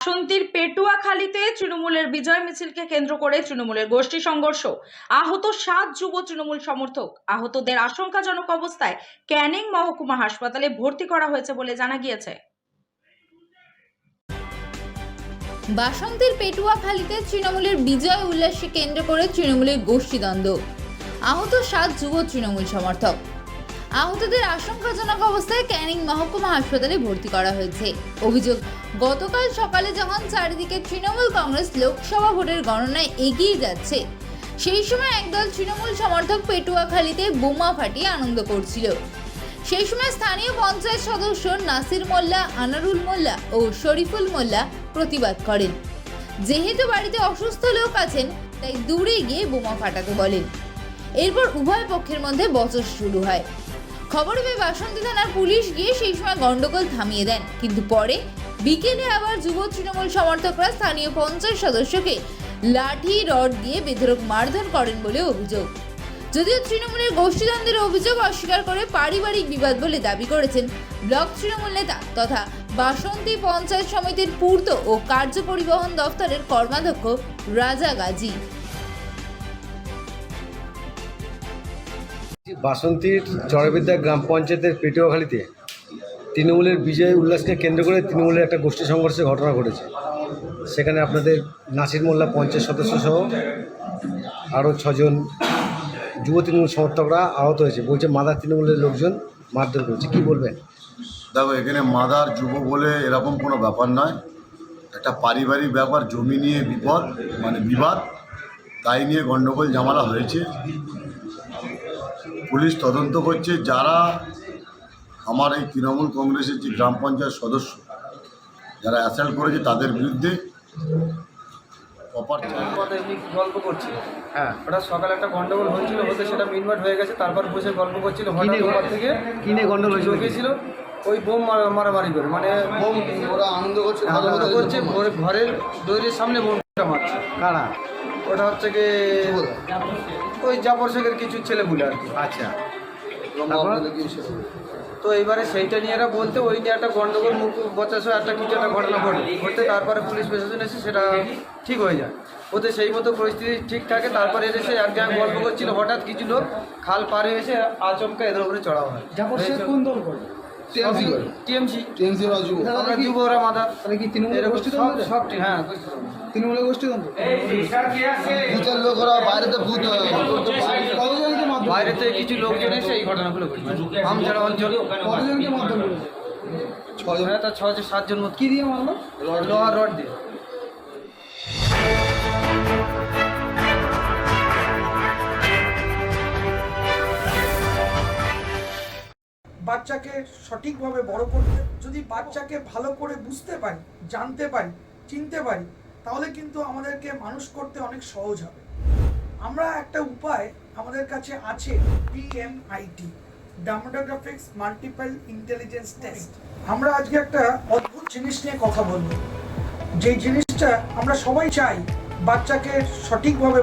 বাসন্তীর পেটুয়াখালীতে তৃণমূলের বিজয় মিছিলকে কেন্দ্র করে তৃণমূলের গোষ্ঠী সংঘর্ষ। আহত 7 যুব তৃণমূল সমর্থক। আহতদের আশঙ্কাজনক অবস্থায় ক্যানিং মহকুমা হাসপাতালে ভর্তি করা হয়েছে বলে জানা গিয়েছে। বাসন্তীর পেটুয়াখালীতে তৃণমূলের বিজয় উল্লাসকে কেন্দ্র করে তৃণমূলের গোষ্ঠীদ্বন্দ্ব। আহত 7 যুব তৃণমূল সমর্থক। আহতদের আশঙ্কাজনক অবস্থায় ক্যানিং মহকুমা হাসপাতালে ভর্তি করা হয়েছে। অভিযোগ, গতকাল সকালে যখন চারিদিকে তৃণমূল কংগ্রেস লোকসভা ভোটের গণনায় এগিয়ে যাচ্ছে, সেই সময় একদল তৃণমূল সমর্থক পেটুয়াখালীতে বোমা ফাটিয়ে আনন্দ করছিল। সেই সময় স্থানীয় পঞ্চায়েত সদস্য নাসির মোল্লা, আনারুল মোল্লা ও শরীফুল মোল্লা প্রতিবাদ করেন। যেহেতু বাড়িতে অসুস্থ লোক আছেন, তাই দূরে গিয়ে বোমা ফাটাতে বলেন। এরপর উভয় পক্ষের মধ্যে বচসা শুরু হয়। খবর পেয়ে বাসন্তী থানার পুলিশ গিয়ে সেই সময় গন্ডগোল থামিয়ে দেন, কিন্তু পরে বিকেলে আবার যুব তৃণমূল সমর্থকরা স্থানীয় পঞ্চায়েত সদস্যকে লাঠি রড দিয়ে বেধড়ক মারধর করেন বলে অভিযোগ। যদিও তৃণমূলের গোষ্ঠীদ্বন্দ্বের অভিযোগ অস্বীকার করে পারিবারিক বিবাদ বলে দাবি করেছেন ব্লক তৃণমূল নেতা তথা বাসন্তী পঞ্চায়েত সমিতির পূর্ত ও কার্য পরিবহন দফতরের কর্মাধ্যক্ষ রাজা গাজী। বাসন্তীর চরবিদ্যা গ্রাম পঞ্চায়েতের পেটুয়াখালীতে তৃণমূলের বিজয় উল্লাসকে কেন্দ্র করে তৃণমূলের একটা গোষ্ঠী সংঘর্ষের ঘটনা ঘটেছে। সেখানে আপনাদের নাসির মোল্লা পঞ্চায়েত সদস্য সহ আরও 6 জন যুব তৃণমূল সমর্থকরা আহত হয়েছে। বলছে মাদার তৃণমূলের লোকজন মারধর করেছে। কী বলবেন? দেখো, এখানে মাদার যুব বলে এরকম কোনো ব্যাপার নয়। একটা পারিবারিক ব্যাপার, জমি নিয়ে বিবাদ, তাই নিয়ে গণ্ডগোল ঝামেলা হয়েছে। পুলিশ তদন্ত করছে। যারা আমার এই তৃণমূল কংগ্রেসের যে গ্রাম পঞ্চায়েত সদস্য যারা অ্যাসাল্ট করেছে তাদের বিরুদ্ধে এমনি গল্প করছিল। হ্যাঁ, ওটা সকালে একটা গন্ডগোল হয়েছিল, হতে সেটা মিটমাট হয়ে গেছে। তারপর বসে গল্প করছিল, হঠাৎ ওপর থেকে কিনে গন্ডগোল ঢুকেছিল ওই বোম মারামারি করে, মানে বোম ওরা আনন্দ করছে ঘরের দৈরের সামনে বোমটা মারছে। কারা? ওটা হচ্ছে কি ওই জাফর শেখের কিছু ছেলেগুলো আর কি। আচ্ছা, তো এইবারে সেইটা নিয়ে এরা বলতে ওই নিয়ে একটা গন্ডগোল মুখ বচাসহ একটা কিছু একটা ঘটনা ঘটতে তারপরে পুলিশ প্রশাসন এসে সেটা ঠিক হয়ে যায়। ওতে সেই মতো পরিস্থিতি ঠিক থাকে। তারপরে এসে এক জায়গায় গল্প করছিল, হঠাৎ কিছু লোক খাল পার হয়ে এসে আচমকা এদের উপরে চড়া হয়। কোন দল করে? টিএমসি আমরা যুব, ওরা মাদার। তাহলে কি তৃণমূলের গোষ্ঠী সব হ্যাঁ, তৃণমূলের গোষ্ঠীদ্বন্দ্ব? বাইরে থেকে কিছু লোকজন এসে এই ঘটনাগুলো ঘটেছে। আমছাড়া অঞ্চল কতজনকে মারধর করেছে? 6 জন, তার 7 জন মতো। কি দিয়ে মারলো? লোহার রড দিয়ে। বাচ্চাকে সঠিকভাবে বড় করতে, যদি বাচ্চাকে ভালো করে বুঝতে পারি, জানতে পারি, চিনতে পারি, তাহলে কিন্তু আমাদেরকে মানুষ করতে অনেক সহজ হবে। আমরা একটা উপায় আমাদের কাছে আছে, PMIT, demographics multiple intelligence test. আমরা আজকে একটা অদ্ভুত জিনিস নিয়ে কথা বলবো, যে জিনিসটা আমরা সবাই চাই বাচ্চাকে সঠিকভাবে